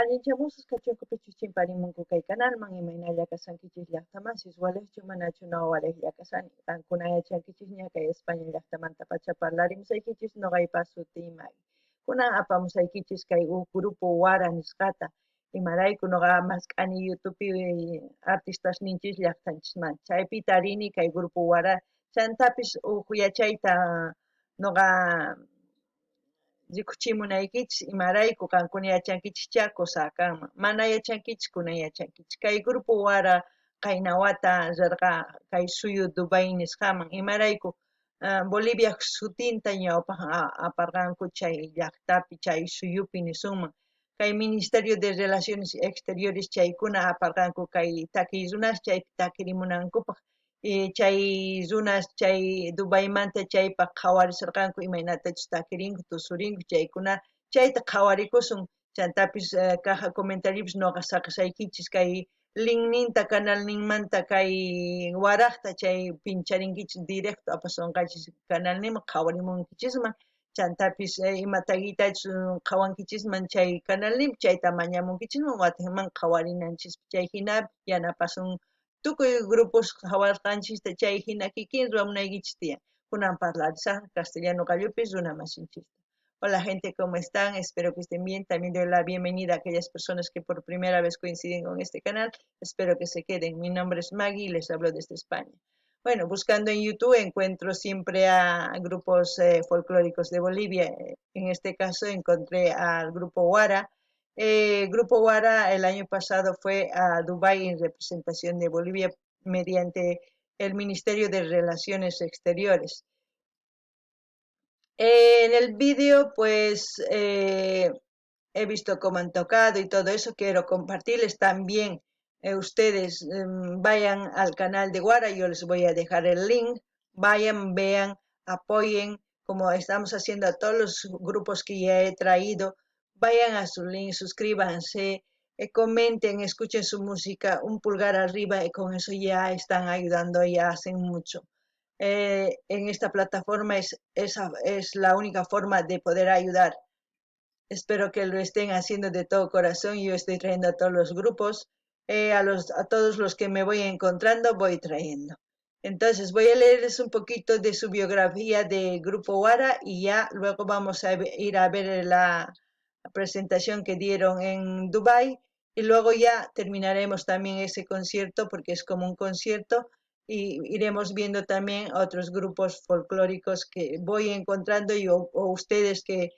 Allinchamusas kachunkupichus chimparimunku kay canalman imaynalla kasankichis llaqtamasis walejchu manachu no walej llakasani qankuna yachankichis ña kay España llaqtamanta pacha parlarimusaykichis noqaypas sutimay kunan apamusaykichis kay grupo Wara nisqata imarayku noqa mask'ani YouTubepi artistasninchis llaqtanchismanta chaypi tarini kay grupo Wara chantapis yachayta noqa rikuchimunaykichis imarayku qankuna yachankichis kusaqkanman mana yachankichis kunan yachankichis kay grupo Wara qayna wata rirqa kay suyu Dubai nisqaman imarayku Bolivia sutinta ñawpaq aparqanku chay llaqtapi chay suyupi nisunman kay Ministerio de Relaciones Exteriores chaykuna aparqanku kay takiy runas chaypi takirimunankupaq chay runas chay Dubaymanta chaypaq qhawarisarqanku imaynatachus takirinku tusurinku chaykuna chayta qhawarikusun chantapis caja comentariopis noqa saqasaykichis kay link ninta canal ninmanta kay waraqta chay pincharinkichis directo apasunqachis canal ninman qhawarimunkichisman chantapis ima taquitachus qhawankichisman chay canal ninpi chayta mañamunkichisman wataman qhawarinanchis chay hinapi yanapasun tukuy grupos qhawarqanchista chay hina kikin ruwamunaykichis tiyan kunan parlarisaq castellano qallupis runa masinchista. Hola gente, ¿cómo están? Espero que estén bien. También doy la bienvenida a aquellas personas que por primera vez coinciden con este canal. Espero que se queden. Mi nombre es Maggie y les hablo desde España. Bueno, buscando en YouTube encuentro siempre a grupos folclóricos de Bolivia. En este caso encontré al grupo Wara. Grupo Wara el año pasado fue a Dubái en representación de Bolivia mediante el Ministerio de Relaciones Exteriores. En el vídeo pues he visto cómo han tocado y todo eso, quiero compartirles también. Ustedes vayan al canal de Wara, yo les voy a dejar el link, vayan, vean, apoyen, como estamos haciendo a todos los grupos que ya he traído, vayan a su link, suscríbanse, comenten, escuchen su música, un pulgar arriba y con eso ya están ayudando, ya hacen mucho. En esta plataforma es la única forma de poder ayudar. Espero que lo estén haciendo de todo corazón. Yo estoy trayendo a todos los grupos, a todos los que me voy encontrando, voy trayendo. Entonces voy a leerles un poquito de su biografía de Grupo Wara y ya luego vamos a ir a ver la presentación que dieron en Dubai y luego ya terminaremos también ese concierto porque es como un concierto y iremos viendo también otros grupos folclóricos que voy encontrando o ustedes que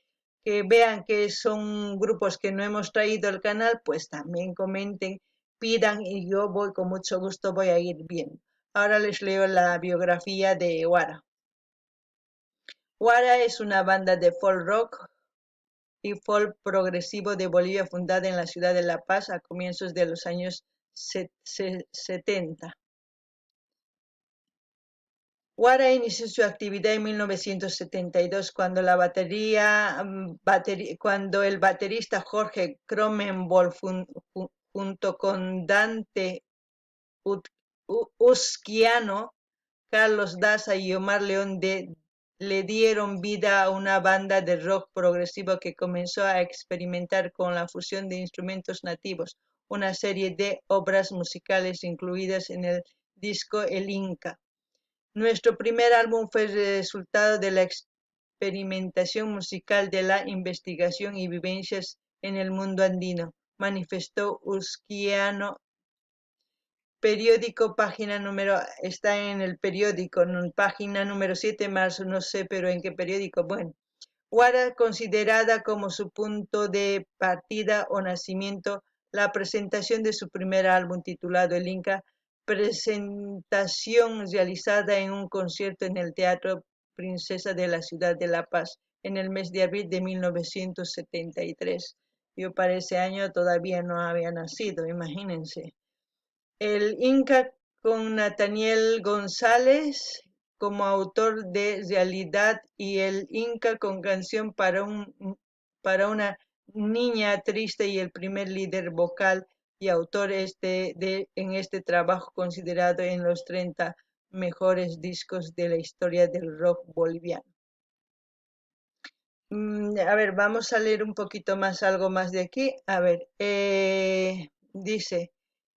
vean que son grupos que no hemos traído al canal, pues también comenten, pidan y yo voy con mucho gusto, voy a ir viendo. Ahora les leo la biografía de Wara. Wara es una banda de folk rock y folk progresivo de Bolivia fundada en la ciudad de La Paz a comienzos de los años 70. Wara inició su actividad en 1972 cuando cuando el baterista Jorge Cronenberg junto con Dante Usquiano, Carlos Daza y Omar León le dieron vida a una banda de rock progresivo que comenzó a experimentar con la fusión de instrumentos nativos, una serie de obras musicales incluidas en el disco El Inca. Nuestro primer álbum fue el resultado de la experimentación musical de la investigación y vivencias en el mundo andino, manifestó Usquiano. Periódico, página número, está en el periódico, página número 7 de marzo, no sé, pero en qué periódico, bueno. Wara, considerada como su punto de partida o nacimiento, la presentación de su primer álbum titulado El Inca, presentación realizada en un concierto en el Teatro Princesa de la ciudad de La Paz en el mes de abril de 1973. Yo para ese año todavía no había nacido, imagínense. El Inca con Nathaniel González como autor de Realidad y el Inca con Canción para una niña triste y el primer líder vocal y autor en este trabajo considerado en los 30 mejores discos de la historia del rock boliviano. A ver, vamos a leer un poquito más, algo más de aquí. A ver, dice,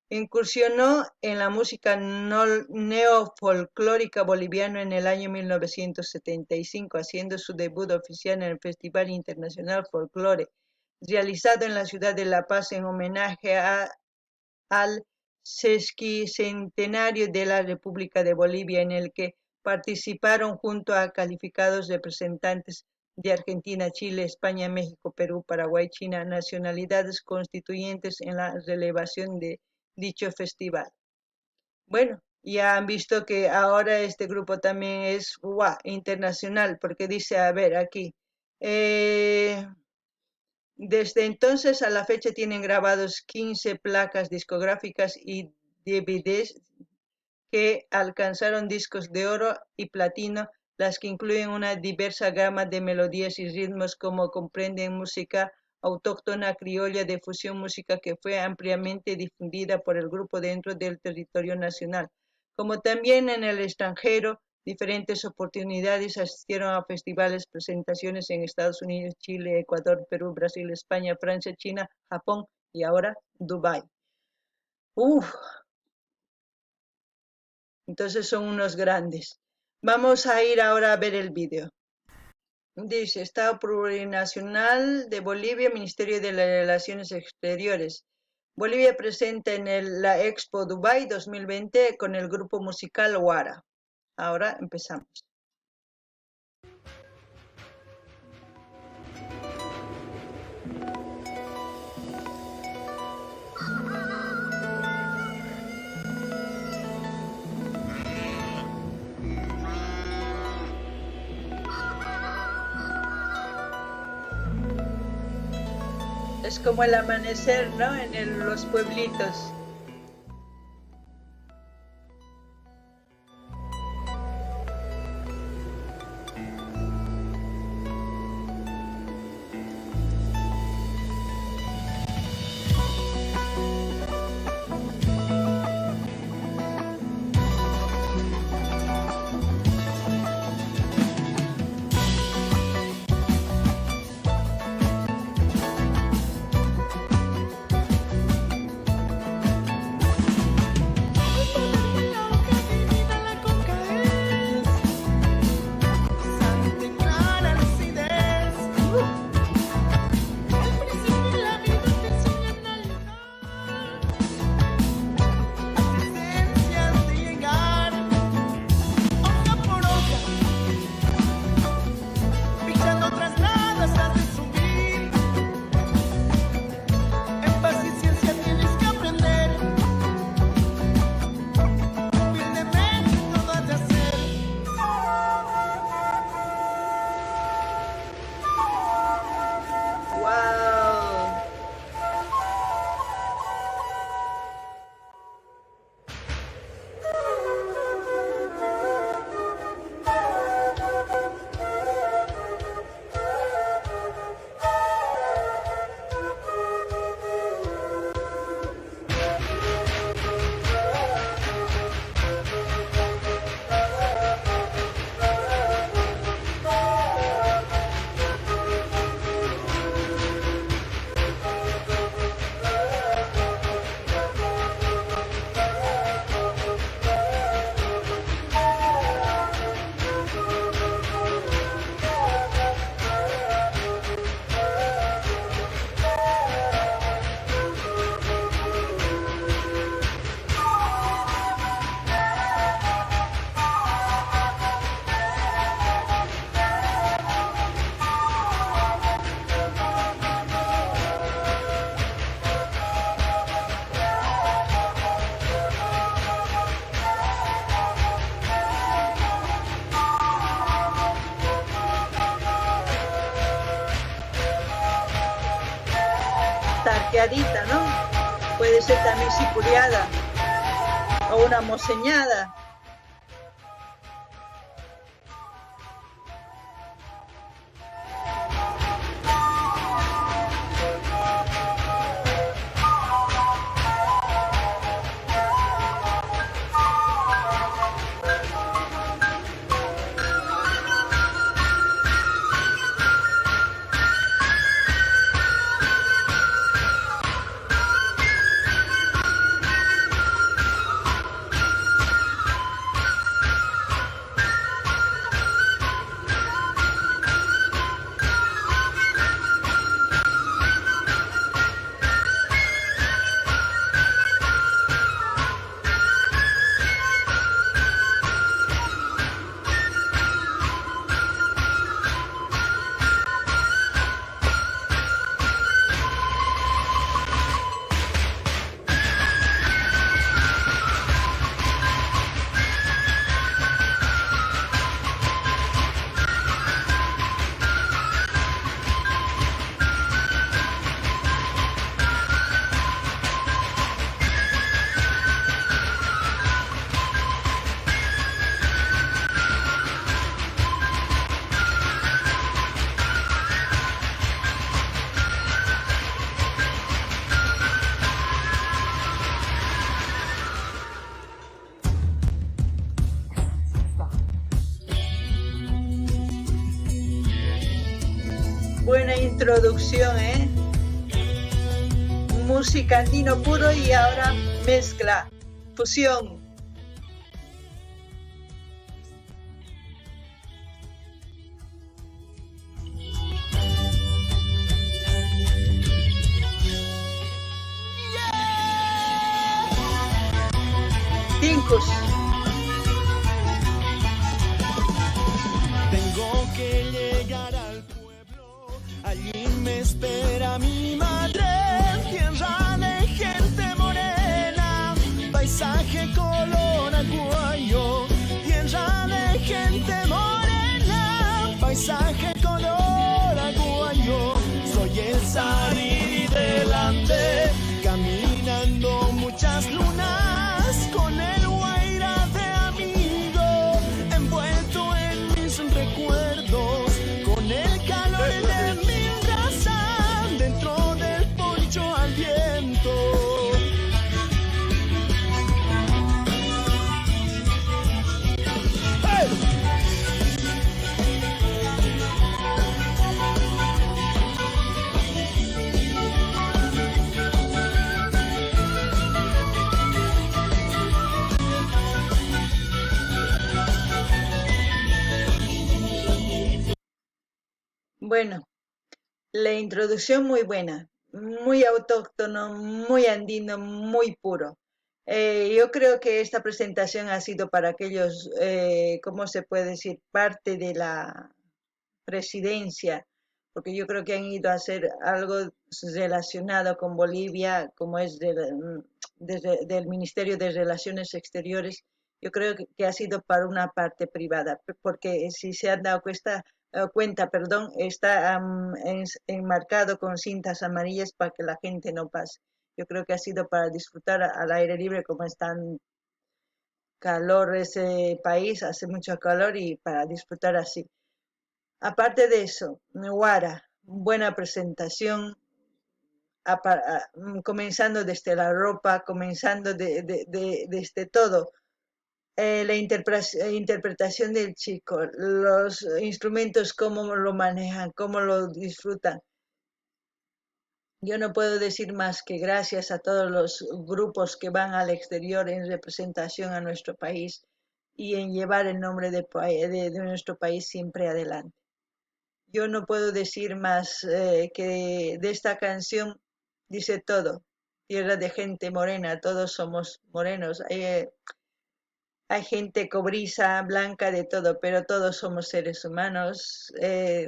incursionó en la música neofolclórica boliviana en el año 1975, haciendo su debut oficial en el Festival Internacional Folklore, realizado en la ciudad de La Paz en homenaje al sesquicentenario de la República de Bolivia, en el que participaron junto a calificados representantes de Argentina, Chile, España, México, Perú, Paraguay, China, nacionalidades constituyentes en la relevación de dicho festival. Bueno, ya han visto que ahora este grupo también es internacional, porque dice, a ver, aquí, desde entonces a la fecha tienen grabados 15 placas discográficas y DVDs que alcanzaron discos de oro y platino, las que incluyen una diversa gama de melodías y ritmos como comprenden música autóctona criolla de fusión, música que fue ampliamente difundida por el grupo dentro del territorio nacional, como también en el extranjero. Diferentes oportunidades, asistieron a festivales, presentaciones en Estados Unidos, Chile, Ecuador, Perú, Brasil, España, Francia, China, Japón y ahora Dubái. Entonces son unos grandes. Vamos a ir ahora a ver el vídeo. Dice, Estado Plurinacional de Bolivia, Ministerio de las Relaciones Exteriores. Bolivia presenta en la Expo Dubai 2020 con el grupo musical Wara. Ahora empezamos. Es como el amanecer, ¿no? En los pueblitos. Tarqueadita, ¿no? Puede ser también sipuleada o una moseñada. introducción, música andino puro y ahora mezcla, fusión. Tincus. Tengo que llegar al pueblo, allí me espera mi madre, tierra de gente morena, paisaje color aguayo, tierra de gente morena, paisaje color aguayo, soy el salir delante, caminando muchas lunas, con el guaira de amigo, envuelto en mis recuerdos, con el calor de mi brasa, dentro del poncho al viento. Bueno, la introducción muy buena, muy autóctono, muy andino, muy puro. Yo creo que esta presentación ha sido para aquellos, ¿cómo se puede decir?, parte de la presidencia, porque yo creo que han ido a hacer algo relacionado con Bolivia, como es del Ministerio de Relaciones Exteriores. Yo creo que ha sido para una parte privada, porque si se han dado cuenta, perdón, está enmarcado con cintas amarillas para que la gente no pase. Yo creo que ha sido para disfrutar al aire libre, como es tan calor ese país, hace mucho calor y para disfrutar así. Aparte de eso, Guara, buena presentación, comenzando desde la ropa, comenzando desde todo. La interpretación del chico, los instrumentos, cómo lo manejan, cómo lo disfrutan. Yo no puedo decir más que gracias a todos los grupos que van al exterior en representación a nuestro país y en llevar el nombre de nuestro país siempre adelante. Yo no puedo decir más que de esta canción dice todo. Tierra de gente morena, todos somos morenos. Hay gente cobriza, blanca, de todo, pero todos somos seres humanos.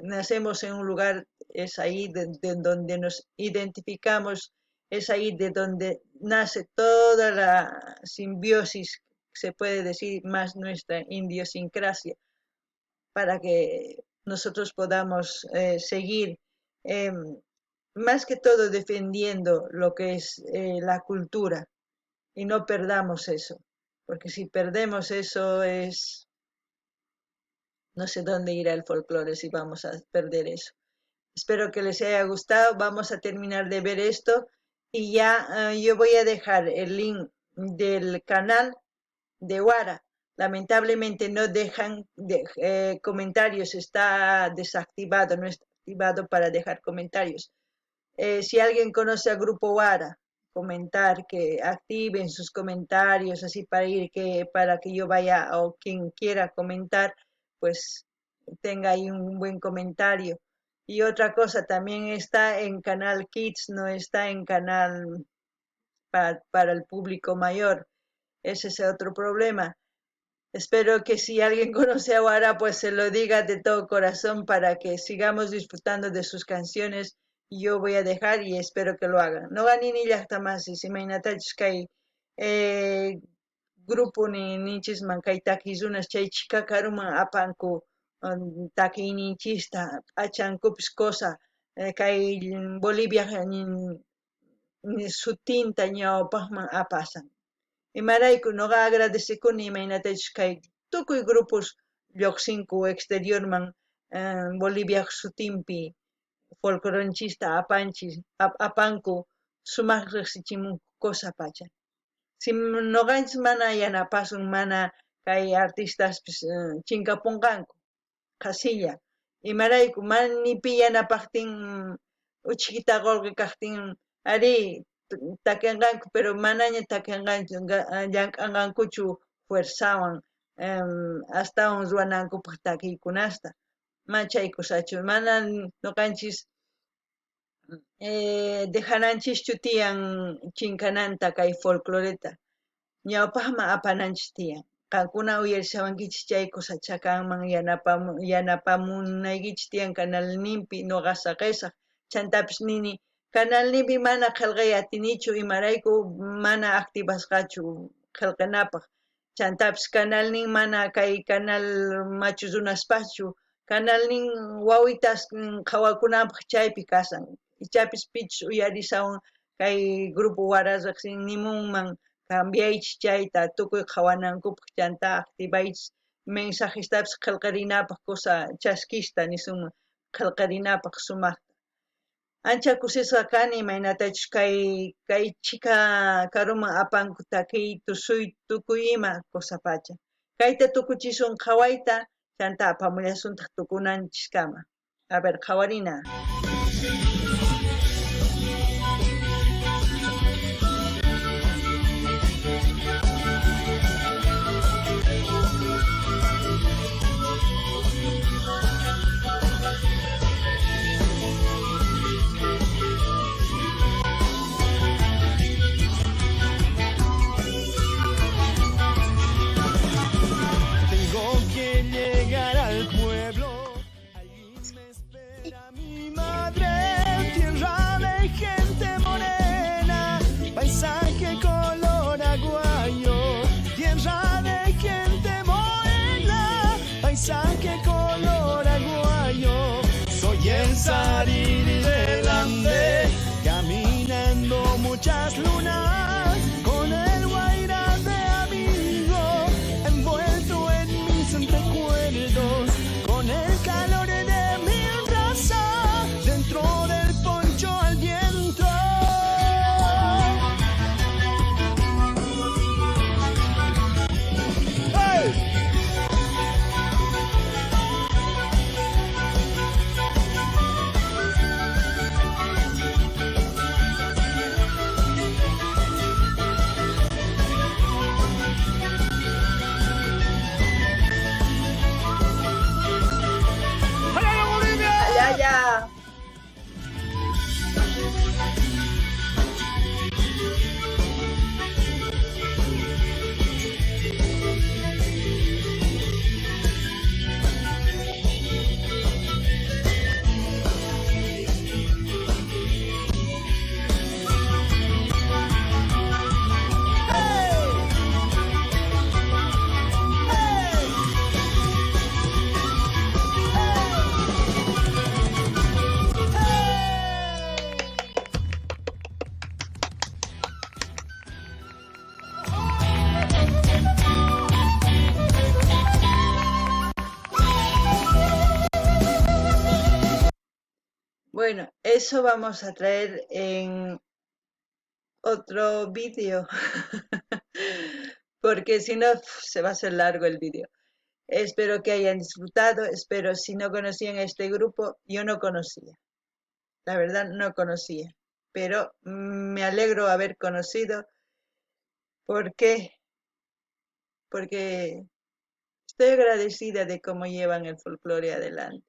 Nacemos en un lugar, es ahí de donde nos identificamos, es ahí de donde nace toda la simbiosis, se puede decir, más nuestra idiosincrasia, para que nosotros podamos seguir, eh, más que todo defendiendo lo que es la cultura y no perdamos eso, porque si perdemos eso no sé dónde irá el folclore si vamos a perder eso. Espero que les haya gustado, vamos a terminar de ver esto y ya yo voy a dejar el link del canal de Wara. Lamentablemente no dejan comentarios, está desactivado, no está activado para dejar comentarios. Si alguien conoce al grupo Wara, comentar que activen sus comentarios así para que yo vaya o quien quiera comentar, pues tenga ahí un buen comentario. Y otra cosa, también está en canal Kids, no está en canal para el público mayor. Ese es otro problema. Espero que si alguien conoce a Wara, pues se lo diga de todo corazón para que sigamos disfrutando de sus canciones. Yo voy a dejar y espero que lo hagan. No ganin ni más y si me inatachkai grupo ni chisman kai takizunas chay chica karuma apanku taki ni chista achankupis cosa kai Bolivia ni sutinta ñawpaqman apasan. Imarayku noqa agradecikuni imaynatachus kay tukuy grupos lluqsinku exteriorman Bolivia sutinpi folclorunchista apanku sumaq riqsichimunku cosa pacha. Si noqanchis mana yanapasun mana kay artistaspis chinkapunqanku qasilla imarayku manipi yanapaqtin uchikita qolqi kaqtin ari takinqanku pero manaña takinqanchu llank'anqankuchu fuerzawan astawan ruwanankupaq takiykunasta machaykusachu mana nuqanchis dejananchikchu tiyan chinkananta kay folcloreta ñawpaqman apananchis tiyan qankuna uyarishawankichis chay kusacha kanman yanapamunaykichis tiyan kanalninpi nuqa saqesaq chantapis nini kanalninpi mana qillqay atinichu imarayku mana activasqachu qillqinapaq chantapis kanalnin mana kay kanal machuzunaspachu kanalnin wawitas qhawakunanpaq chaypi kasan ichapis pichus uyarishawan kay grupo Wara riqsin nimunman cambiaychis chayta tukuy qhawanankupaq chanta activaychis mensajestapis qillqarinapaq kusa chaskishta nisunman qillqarinapaq sumaqta ancha kusisqa kani imaynatachus kay chika karuman apanku takiy tusuy tukuy ima kusapacha kayta tukuchisun qhawayta chanta apamullashuntaq tukunanchiskama a ver qhawarina Salir del Ande, caminando muchas lunas, con el guaira de amigo, envuelto en mis recuerdos, con el calor de mi raza, dentro del poncho al viento. ¡Hey! ya bueno, eso vamos a traer en otro vídeo, porque si no se va a hacer largo el vídeo. Espero que hayan disfrutado, espero si no conocían este grupo, yo no conocía, la verdad no conocía, pero me alegro haber conocido, ¿por qué? Porque estoy agradecida de cómo llevan el folclore adelante.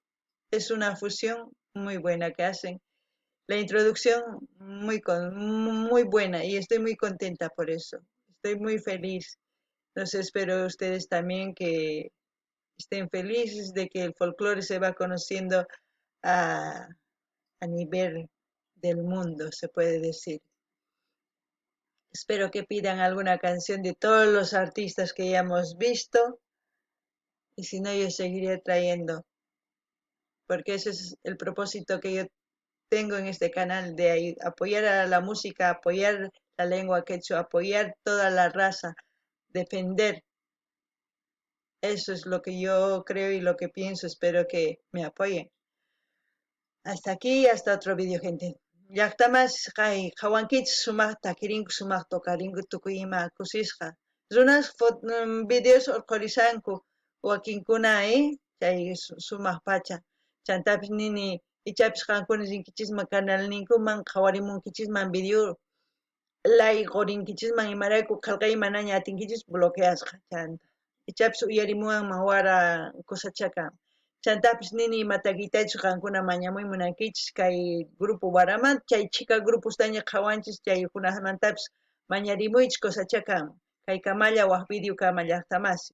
Es una fusión muy buena que hacen. La introducción muy buena y estoy muy contenta por eso. Estoy muy feliz. Entonces espero ustedes también que estén felices de que el folclore se va conociendo a nivel del mundo, se puede decir. Espero que pidan alguna canción de todos los artistas que ya hemos visto y si no yo seguiré trayendo, porque ese es el propósito que yo tengo en este canal, de apoyar a la música, apoyar la lengua quechua, apoyar toda la raza, defender. Eso es lo que yo creo y lo que pienso, espero que me apoyen. Hasta aquí, hasta otro vídeo, gente. Llaqtamas kay hawankich sumaq takirinku sumaq tokarinku tukuyima kusisqa. Runas videos urqurisanku wakinkuna chay sumaq pacha. chantapis nini ichapis qankuna rinkichisman canalninkuman qhawarimunkichisman video like qorinkichisman imarayku qillqay manaña atinkichis bloqueasqa chanta ichapis uyarimunman wara kusachaka chantapis nini imataquitachus qankuna mañamuy munankichis kay grupo waramanta chay chika grupostaña qhawanchis chay kunamantapis mañarimuychis kusachaka kay kamalla waq video kama llaqtamasi